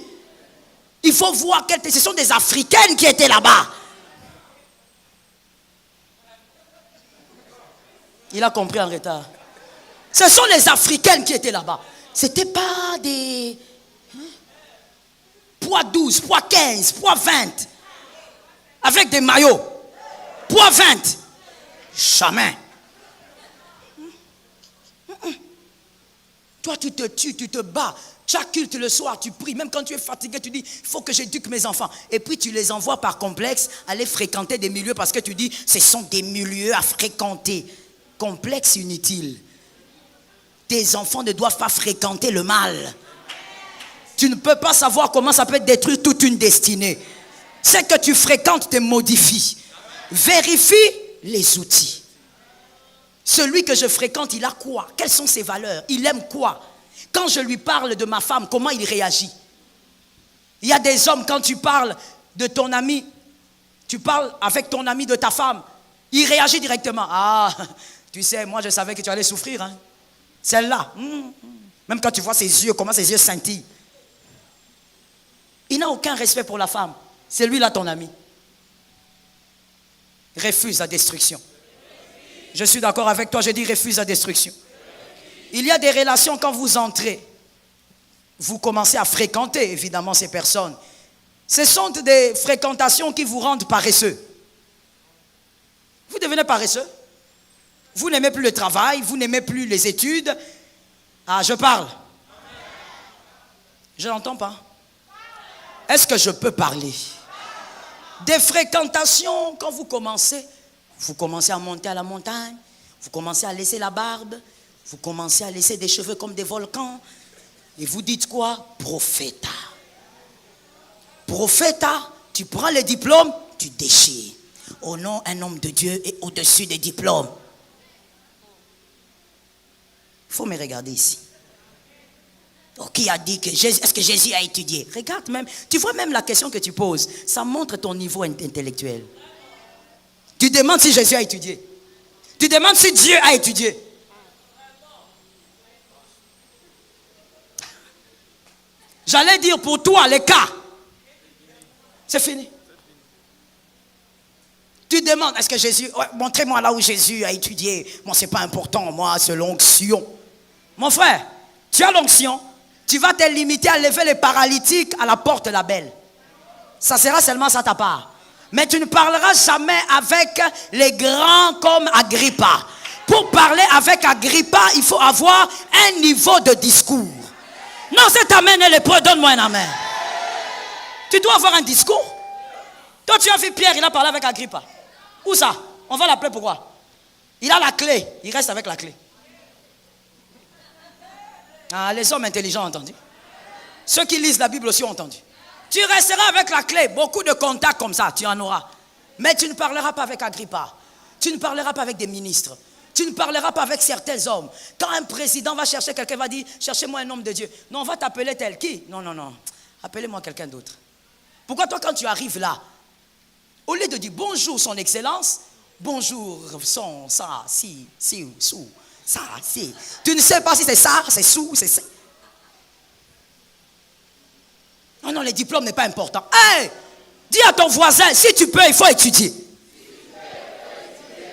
A: Il faut voir quelle tenue. Ce sont des Africaines qui étaient là-bas. Il a compris en retard. Ce sont les Africaines qui étaient là-bas. Ce n'était pas des... poids 12, poids 15, poids 20. Avec des maillots. Poids 20. Jamais. Toi, tu te tues, tu te bats. Chaque culte le soir, tu pries. Même quand tu es fatigué, tu dis, il faut que j'éduque mes enfants. Et puis, tu les envoies par complexe aller fréquenter des milieux parce que tu dis, ce sont des milieux à fréquenter. Complexe inutile. Tes enfants ne doivent pas fréquenter le mal. Tu ne peux pas savoir comment ça peut détruire toute une destinée. Ce que tu fréquentes te modifie. Vérifie les outils. Celui que je fréquente, il a quoi? Quelles sont ses valeurs? Il aime quoi? Quand je lui parle de ma femme, comment il réagit? Il y a des hommes, quand tu parles de ton ami, tu parles avec ton ami de ta femme, il réagit directement. Ah, tu sais, moi je savais que tu allais souffrir. Hein? Celle-là. Même quand tu vois ses yeux, comment ses yeux scintillent. Il n'a aucun respect pour la femme. C'est lui-là ton ami. Refuse la destruction. Je suis d'accord avec toi, je dis refuse la destruction. Il y a des relations quand vous entrez. Vous commencez à fréquenter évidemment ces personnes. Ce sont des fréquentations qui vous rendent paresseux. Vous devenez paresseux. Vous n'aimez plus le travail, vous n'aimez plus les études. Ah, je parle. Je n'entends pas. Est-ce que je peux parler? Des fréquentations, quand vous commencez à monter à la montagne, vous commencez à laisser la barbe, vous commencez à laisser des cheveux comme des volcans, et vous dites quoi? Prophète. Prophète, tu prends les diplômes, tu déchires. Oh non, un homme de Dieu est au-dessus des diplômes. Il faut me regarder ici. Qui a dit que Jésus, est-ce que Jésus a étudié? Regarde même, tu vois même la question que tu poses, ça montre ton niveau intellectuel. Tu demandes si Jésus a étudié. Tu demandes si Dieu a étudié. J'allais dire pour toi, les cas, c'est fini. Tu demandes, est-ce que Jésus, montrez-moi là où Jésus a étudié. Moi, c'est pas important, moi, c'est l'onction. Mon frère, tu as l'onction. Tu vas te limiter à lever les paralytiques à la porte de la belle. Ça sera seulement ça ta part. Mais tu ne parleras jamais avec les grands comme Agrippa. Pour parler avec Agrippa, il faut avoir un niveau de discours. Non, cet amen est lépreux, donne-moi un amen. Tu dois avoir un discours. Toi, tu as vu Pierre, il a parlé avec Agrippa. Où ça? On va l'appeler pourquoi? Il a la clé, il reste avec la clé. Ah, les hommes intelligents ont entendu. Ceux qui lisent la Bible aussi ont entendu. Tu resteras avec la clé. Beaucoup de contacts comme ça, tu en auras. Mais tu ne parleras pas avec Agrippa. Tu ne parleras pas avec des ministres. Tu ne parleras pas avec certains hommes. Quand un président va chercher quelqu'un, va dire, cherchez-moi un homme de Dieu. Non, on va t'appeler tel. Qui? Non, non, non. Appelez-moi quelqu'un d'autre. Pourquoi toi, quand tu arrives là, au lieu de dire bonjour son excellence, bonjour son, ça, si, sous. Ça, si. Tu ne sais pas si c'est ça, c'est sous, c'est ça. Non, non, le diplôme n'est pas important. Hey, dis à ton voisin, si tu peux, il faut étudier.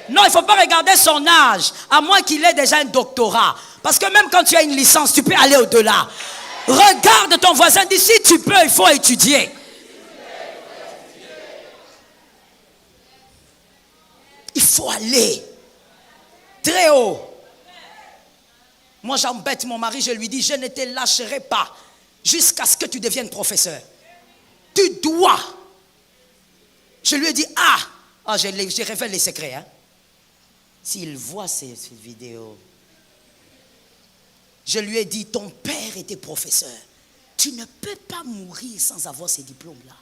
A: Non, il ne faut pas regarder son âge, à moins qu'il ait déjà un doctorat. Parce que même quand tu as une licence, tu peux aller au-delà. Regarde ton voisin, dis si tu peux, il faut étudier. Il faut aller très haut. Moi, j'embête mon mari, je lui dis, je ne te lâcherai pas jusqu'à ce que tu deviennes professeur. Tu dois. Je lui ai dit, je révèle les secrets. Hein. S'il voit ces vidéos, je lui ai dit, ton père était professeur. Tu ne peux pas mourir sans avoir ces diplômes-là.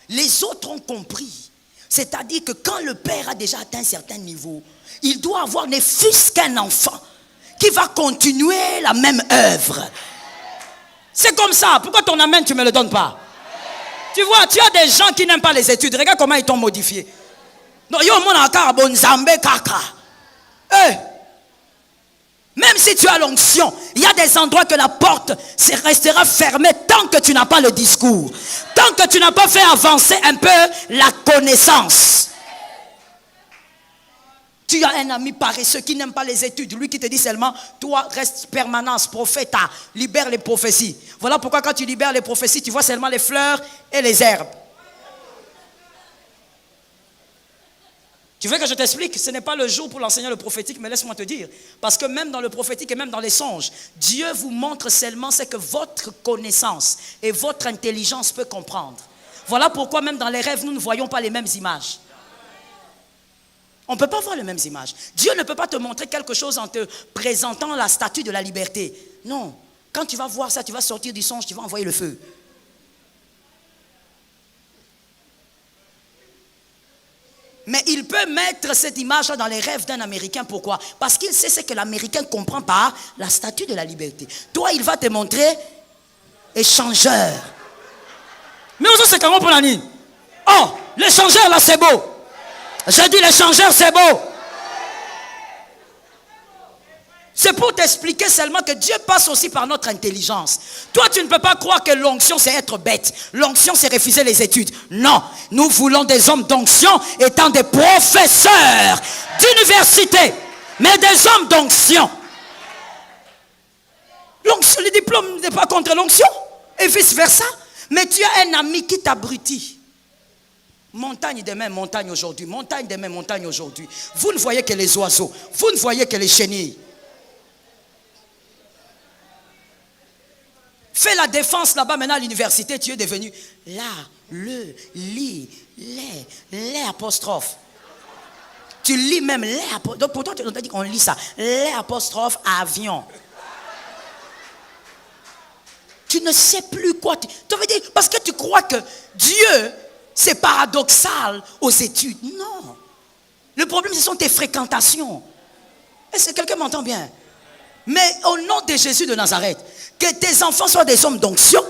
A: Les autres ont compris. C'est-à-dire que quand le père a déjà atteint un certain niveau, il doit avoir ne fût-ce qu'un enfant qui va continuer la même œuvre. C'est comme ça. Pourquoi ton amen, tu ne me le donnes pas? Tu vois, tu as des gens qui n'aiment pas les études. Regarde comment ils t'ont modifié. Non, même si tu as l'onction, il y a des endroits que la porte restera fermée tant que tu n'as pas le discours. Tant que tu n'as pas fait avancer un peu la connaissance. Tu as un ami paresseux qui n'aime pas les études. Lui qui te dit seulement, toi reste permanence, prophète, libère les prophéties. Voilà pourquoi quand tu libères les prophéties, tu vois seulement les fleurs et les herbes. Tu veux que je t'explique? Ce n'est pas le jour pour l'enseigner le prophétique, mais laisse-moi te dire. Parce que même dans le prophétique et même dans les songes, Dieu vous montre seulement ce que votre connaissance et votre intelligence peut comprendre. Voilà pourquoi même dans les rêves, nous ne voyons pas les mêmes images. On ne peut pas voir les mêmes images. Dieu ne peut pas te montrer quelque chose en te présentant la statue de la liberté. Non. Quand tu vas voir ça, tu vas sortir du songe, tu vas envoyer le feu. Mais il peut mettre cette image-là dans les rêves d'un Américain. Pourquoi? Parce qu'il sait ce que l'Américain comprend par la statue de la liberté. Toi, il va te montrer échangeur. Mais on c'est comment pour la nuit? Oh, l'échangeur là, c'est beau. J'ai dit l'échangeur, c'est beau. C'est pour t'expliquer seulement que Dieu passe aussi par notre intelligence. Toi, tu ne peux pas croire que l'onction, c'est être bête. L'onction, c'est refuser les études. Non, nous voulons des hommes d'onction étant des professeurs d'université, mais des hommes d'onction. L'onction, le diplôme n'est pas contre l'onction, et vice-versa. Mais tu as un ami qui t'abrutit. Montagne demain, montagne aujourd'hui. Montagne demain, montagne aujourd'hui. Vous ne voyez que les oiseaux. Vous ne voyez que les chenilles. Fais la défense là-bas maintenant à l'université. Tu es devenu la, le, li, les apostrophes. Tu lis même les apostrophes. Donc pourtant, on t'a dit qu'on lit ça. Les apostrophes avion. Tu ne sais plus quoi. Tu veux dire, parce que tu crois que Dieu, c'est paradoxal aux études. Non. Le problème, ce sont tes fréquentations. Est-ce que quelqu'un m'entend bien? Mais au nom de Jésus de Nazareth, que tes enfants soient des hommes d'onction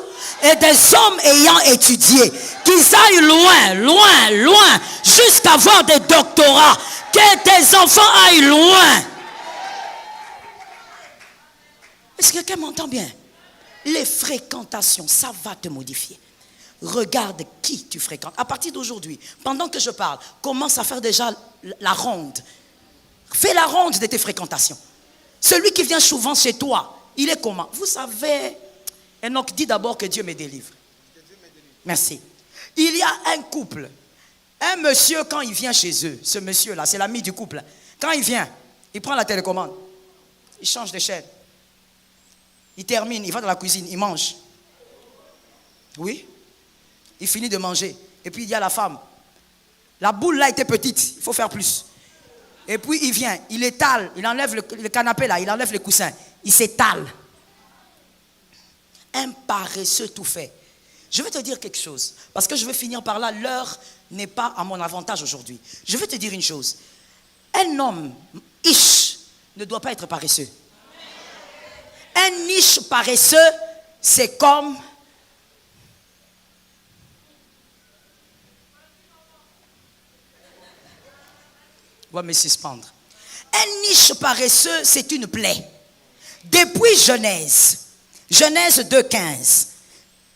A: et des hommes ayant étudié, qu'ils aillent loin, loin, loin, jusqu'à avoir des doctorats. Que tes enfants aillent loin. Est-ce que quelqu'un m'entend bien? Les fréquentations, ça va te modifier. Regarde qui tu fréquentes. À partir d'aujourd'hui, pendant que je parle, commence à faire déjà la ronde. Fais la ronde de tes fréquentations. Celui qui vient souvent chez toi, il est comment? Vous savez, Enoch dit d'abord que Dieu me délivre. Merci. Il y a un couple. Un monsieur, quand il vient chez eux, ce monsieur-là, c'est l'ami du couple. Quand il vient, il prend la télécommande. Il change de chaîne. Il termine, il va dans la cuisine, il mange. Oui. Il finit de manger. Et puis il dit à la femme, la boule là était petite, il faut faire plus. Et puis il vient, il étale, il enlève le canapé là, il enlève les coussins, il s'étale. Un paresseux tout fait. Je vais te dire quelque chose, parce que je vais finir par là, l'heure n'est pas à mon avantage aujourd'hui. Je vais te dire une chose. Un homme, ish, ne doit pas être paresseux. Un niche paresseux, c'est comme... On va me suspendre. Un niche paresseux, c'est une plaie. Depuis Genèse 2,15,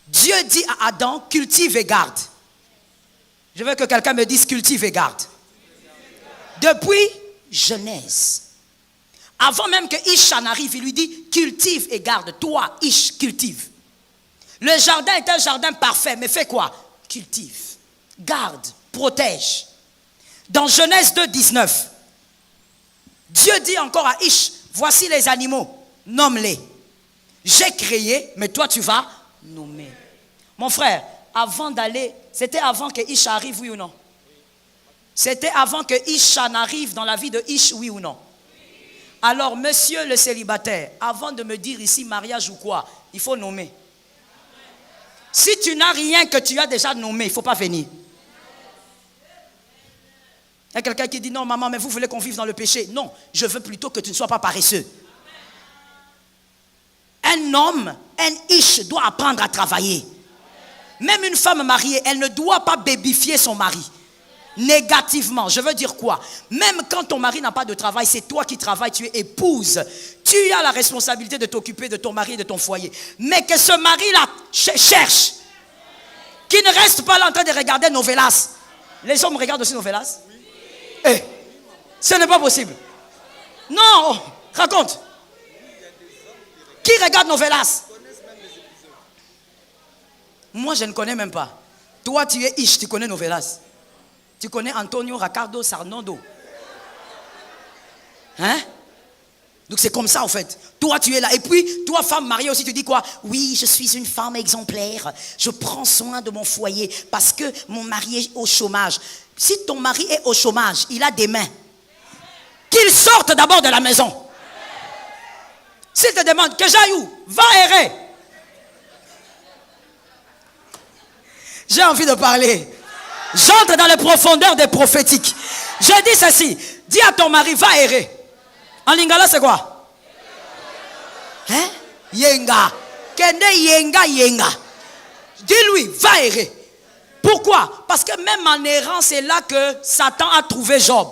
A: Dieu dit à Adam, cultive et garde. Je veux que quelqu'un me dise cultive et garde. Depuis Genèse. Avant même que Ish en arrive, il lui dit cultive et garde. Toi, Ish, cultive. Le jardin est un jardin parfait, mais fais quoi? Cultive, garde, protège. Dans Genèse 2,19, Dieu dit encore à Ish, voici les animaux, nomme-les. J'ai créé, mais toi tu vas nommer. Mon frère, avant d'aller, c'était avant que Ish arrive, oui ou non? C'était avant que Ish en arrive dans la vie de Ish, oui ou non? Alors, monsieur le célibataire, avant de me dire ici mariage ou quoi, il faut nommer. Si tu n'as rien que tu as déjà nommé, il ne faut pas venir. Il y a quelqu'un qui dit non maman, mais vous voulez qu'on vive dans le péché? Non, je veux plutôt que tu ne sois pas paresseux. Un homme, un ish doit apprendre à travailler. Même une femme mariée, elle ne doit pas bébifier son mari. Négativement, je veux dire quoi? Même quand ton mari n'a pas de travail, c'est toi qui travailles, tu es épouse. Tu as la responsabilité de t'occuper de ton mari et de ton foyer. Mais que ce mari-là cherche. Qui ne reste pas là en train de regarder Novelas. Les hommes regardent aussi Novelas? Eh, ce n'est pas possible. Non, raconte. Qui regarde Novelas? Moi, je ne connais même pas. Toi, tu es Ish, tu connais Novelas. Tu connais Antonio Ricardo Sarnondo. Hein? Donc c'est comme ça en fait. Toi, tu es là. Et puis, toi, femme mariée aussi, tu dis quoi? Oui, je suis une femme exemplaire. Je prends soin de mon foyer parce que mon mari est au chômage. Si ton mari est au chômage, il a des mains. Qu'il sorte d'abord de la maison. S'il te demande que j'aille où? Va errer. J'ai envie de parler. J'entre dans les profondeurs des prophétiques. Je dis ceci. Dis à ton mari, va errer. En lingala, c'est quoi? Hein? Yenga. Kende yenga yenga. Dis-lui, va errer. Pourquoi? Parce que même en errant, c'est là que Satan a trouvé Job.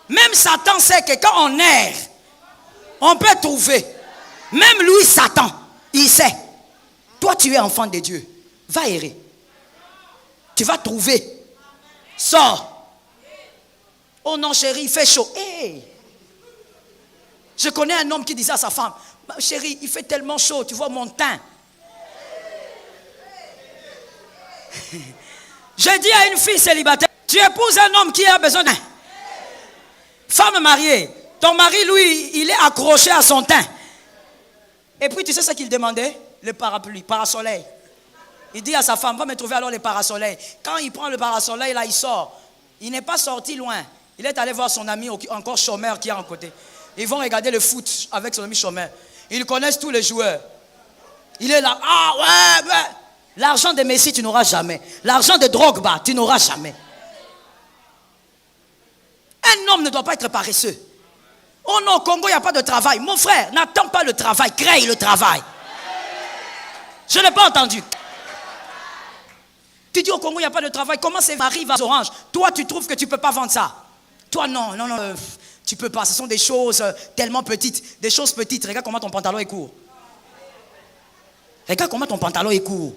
A: Même Satan sait que quand on erre, on peut trouver. Même lui, Satan, il sait. Toi, tu es enfant de Dieu. Va errer. Tu vas trouver. Sors. Oh non, chérie, il fait chaud. Hey. Je connais un homme qui disait à sa femme, chérie, il fait tellement chaud, tu vois mon teint. Je dis à une fille célibataire, tu épouses un homme qui a besoin d'un. Femme mariée, ton mari, lui, il est accroché à son teint. Et puis, tu sais ce qu'il demandait? Le parapluie, parasoleil. Il dit à sa femme, va me trouver alors les parasoleils. Quand il prend le parasoleil, là, il sort. Il n'est pas sorti loin. Il est allé voir son ami encore chômeur qui est à côté. Ils vont regarder le foot avec son ami chômeur. Ils connaissent tous les joueurs. Il est là. Ah ouais, ouais. L'argent de Messi, tu n'auras jamais. L'argent de Drogba, tu n'auras jamais. Un homme ne doit pas être paresseux. Oh non, au Congo, il n'y a pas de travail. Mon frère, n'attends pas le travail, crée le travail. Je n'ai pas entendu. Tu dis au Congo, il n'y a pas de travail. Comment ça arrive à Orange? Toi, tu trouves que tu ne peux pas vendre ça? Toi, non, tu ne peux pas. Ce sont des choses tellement petites. Des choses petites. Regarde comment ton pantalon est court. Regarde comment ton pantalon est court.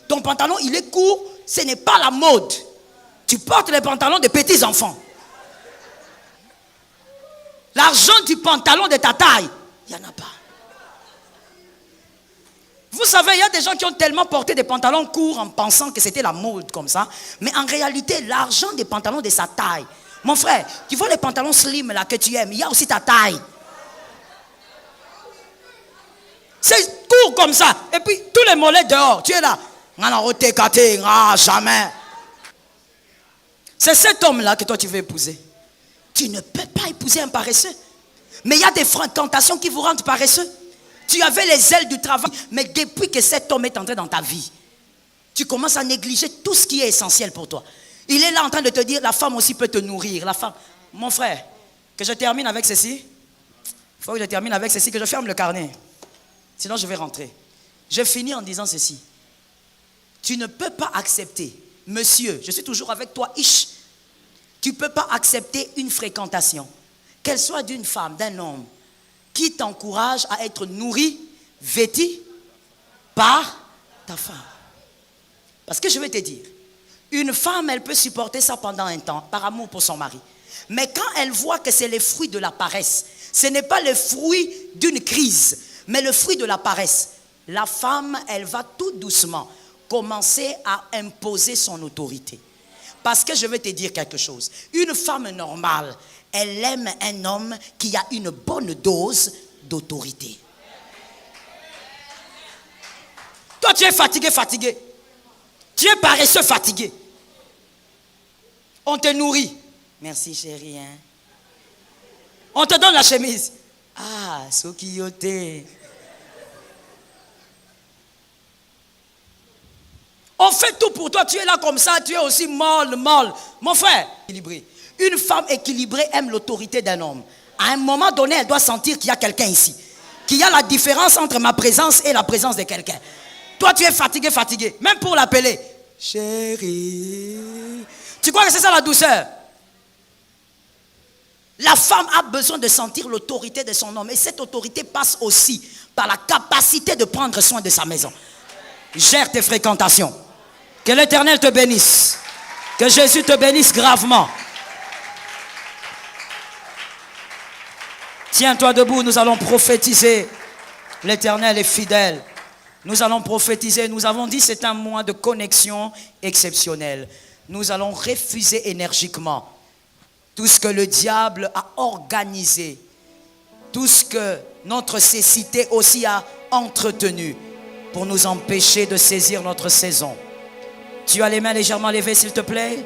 A: Ton pantalon, il est court. Ce n'est pas la mode. Tu portes les pantalons des petits enfants. L'argent du pantalon de ta taille, il n'y en a pas. Vous savez, il y a des gens qui ont tellement porté des pantalons courts en pensant que c'était la mode comme ça. Mais en réalité, l'argent des pantalons de sa taille. Mon frère, tu vois les pantalons slim là que tu aimes, il y a aussi ta taille. C'est court comme ça. Et puis, tous les mollets dehors, tu es là. Jamais. C'est cet homme-là que toi tu veux épouser. Tu ne peux pas épouser un paresseux. Mais il y a des fréquentations qui vous rendent paresseux. Tu avais les ailes du travail, mais depuis que cet homme est entré dans ta vie, tu commences à négliger tout ce qui est essentiel pour toi. Il est là en train de te dire, la femme aussi peut te nourrir. La femme, mon frère, que je termine avec ceci. Il faut que je termine avec ceci, que je ferme le carnet. Sinon je vais rentrer. Je finis en disant ceci. Tu ne peux pas accepter, monsieur, je suis toujours avec toi, Ish. Tu ne peux pas accepter une fréquentation, qu'elle soit d'une femme, d'un homme, qui t'encourage à être nourri, vêtu par ta femme. Parce que je vais te dire, une femme, elle peut supporter ça pendant un temps, par amour pour son mari. Mais quand elle voit que c'est les fruits de la paresse, ce n'est pas le fruit d'une crise, mais le fruit de la paresse, la femme, elle va tout doucement commencer à imposer son autorité. Parce que je vais te dire quelque chose. Une femme normale, elle aime un homme qui a une bonne dose d'autorité. Toi, tu es fatigué. Tu es paresseux, fatigué. On te nourrit. Merci, chérie. Hein? On te donne la chemise. Ah, Sokiyote. On fait tout pour toi, tu es là comme ça, tu es aussi molle. Mon frère, équilibré. Une femme équilibrée aime l'autorité d'un homme. À un moment donné, elle doit sentir qu'il y a quelqu'un ici. Qu'il y a la différence entre ma présence et la présence de quelqu'un. Toi, tu es fatigué. Même pour l'appeler. Chérie. Tu crois que c'est ça la douceur? La femme a besoin de sentir l'autorité de son homme. Et cette autorité passe aussi par la capacité de prendre soin de sa maison. Gère tes fréquentations. Que l'Éternel te bénisse. Que Jésus te bénisse gravement. Tiens-toi debout, nous allons prophétiser. L'Éternel est fidèle. Nous allons prophétiser. Nous avons dit c'est un mois de connexion exceptionnel. Nous allons refuser énergiquement tout ce que le diable a organisé. Tout ce que notre cécité aussi a entretenu pour nous empêcher de saisir notre saison. Tu as les mains légèrement levées, s'il te plaît.